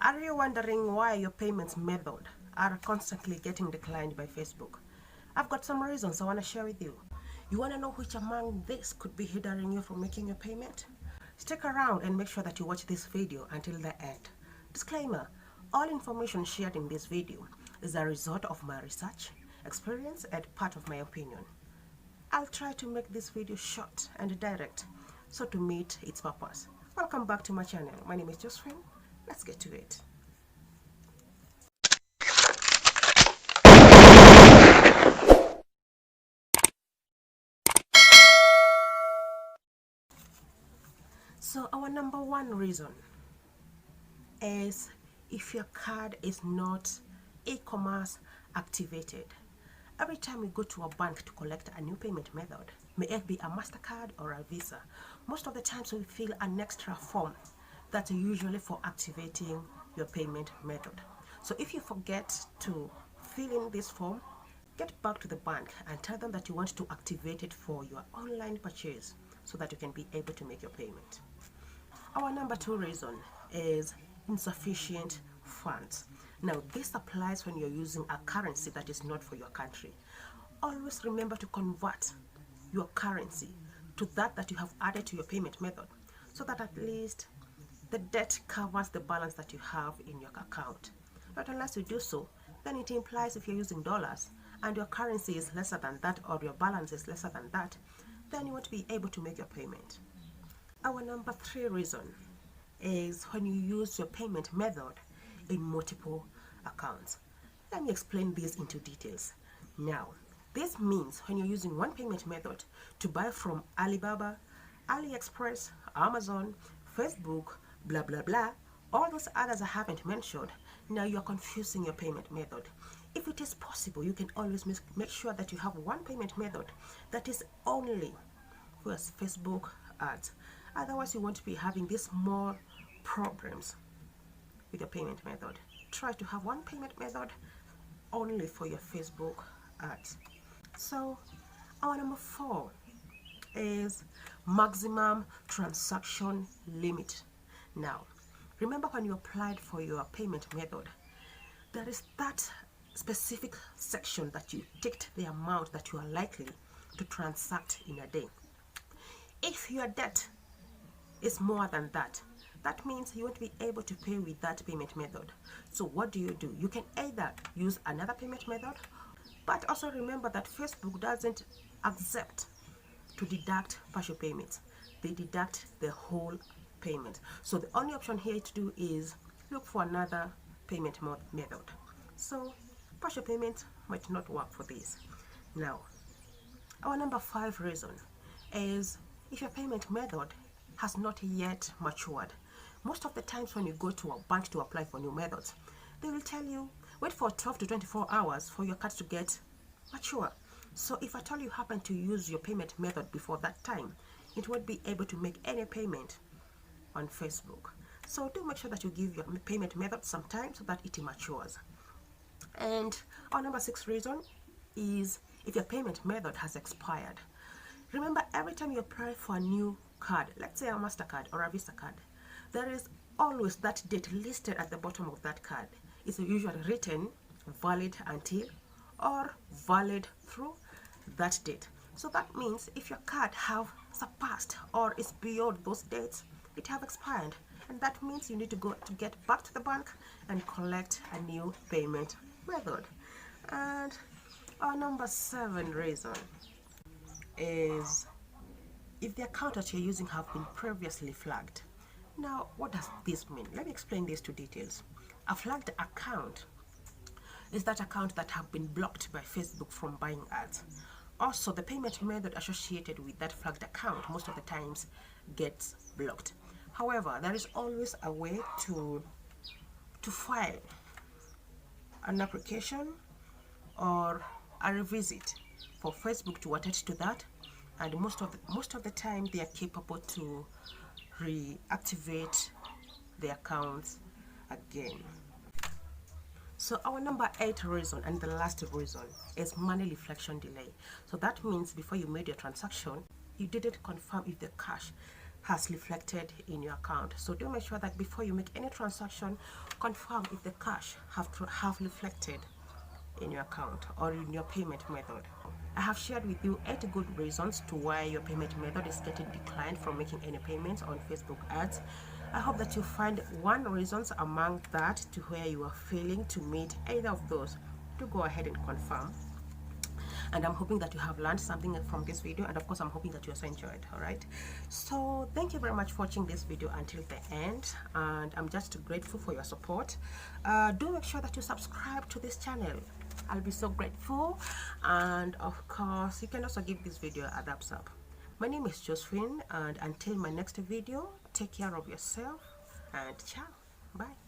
Are you wondering why your payments method are constantly getting declined by Facebook? I've got some reasons I want to share with you. You want to know which among this could be hindering you from making your payment? Stick around and make sure that you watch this video until the end. Disclaimer: all information shared in this video is a result of my research, experience, and part of my opinion. I'll try to make this video short and direct so to meet its purpose. Welcome back to my channel. My name is Josephine. Let's get to it. So our number one reason is if your card is not Ecommerce activated. Every time we go to a bank to collect a new payment method, may it be a MasterCard or a Visa, most of the times we fill an extra form that's usually for activating your payment method. So if you forget to fill in this form, get back to the bank and tell them that you want to activate it for your online purchase so that you can be able to make your payment. Our number two reason is insufficient funds. Now, this applies when you're using a currency that is not for your country. Always remember to convert your currency to that you have added to your payment method so that at least the debt covers the balance that you have in your account. But unless you do so, then it implies if you're using dollars and your currency is lesser than that or your balance is lesser than that, then you won't be able to make your payment. Our number three reason is when you use your payment method in multiple accounts. Let me explain this into details. Now, this means when you're using one payment method to buy from Alibaba, AliExpress, Amazon, Facebook, blah blah blah, all those others I haven't mentioned, now you're confusing your payment method. If it is possible, you can always make sure that you have one payment method that is only for Facebook ads. Otherwise, you won't be having these more problems with your payment method. Try to have one payment method only for your Facebook ads. So our number four is maximum transaction limit. Now, remember when you applied for your payment method, there is that specific section that you ticked the amount that you are likely to transact in a day. If your debt is more than that, that means you won't be able to pay with that payment method. So what do? You can either use another payment method, but also remember that Facebook doesn't accept to deduct partial payments. They deduct the whole payment. So the only option here to do is look for another payment method. So partial payment might not work for this. Now, our number five reason is if your payment method has not yet matured. Most of the times when you go to a bank to apply for new methods, they will tell you wait for 12 to 24 hours for your card to get mature. So if at all you happen to use your payment method before that time, it won't be able to make any payment on Facebook. So do make sure that you give your payment method some time so that it matures. And our number six reason is if your payment method has expired. Remember, every time you apply for a new card, let's say a MasterCard or a Visa card, there is always that date listed at the bottom of that card. It's usually written valid until or valid through that date. So that means if your card have surpassed or is beyond those dates, it have expired, and that means you need to get back to the bank and collect a new payment method. And our number seven reason is if the account that you're using have been previously flagged. Now, what does this mean? Let me explain this to details. A flagged account is that account that have been blocked by Facebook from buying ads. Also, the payment method associated with that flagged account most of the times gets blocked. However, there is always a way to file an application or a revisit for Facebook to attach to that, and most of the time they are capable to reactivate the accounts again. So our number eight reason and the last reason is money reflection delay. So that means before you made your transaction, you didn't confirm if the cash has reflected in your account. So do make sure that before you make any transaction, confirm if the cash have reflected in your account or in your payment method. I have shared with you 8 good reasons to why your payment method is getting declined from making any payments on Facebook ads. I hope that you find one reasons among that to where you are failing to meet either of those. To go ahead and confirm. And I'm hoping that you have learned something from this video, and of course I'm hoping that you also enjoyed. All right, so thank you very much for watching this video until the end, and I'm just grateful for your support. Do make sure that you subscribe to this channel. I'll be so grateful. And of course you can also give this video a thumbs up. My name is Josephine, and until my next video, take care of yourself and ciao, bye.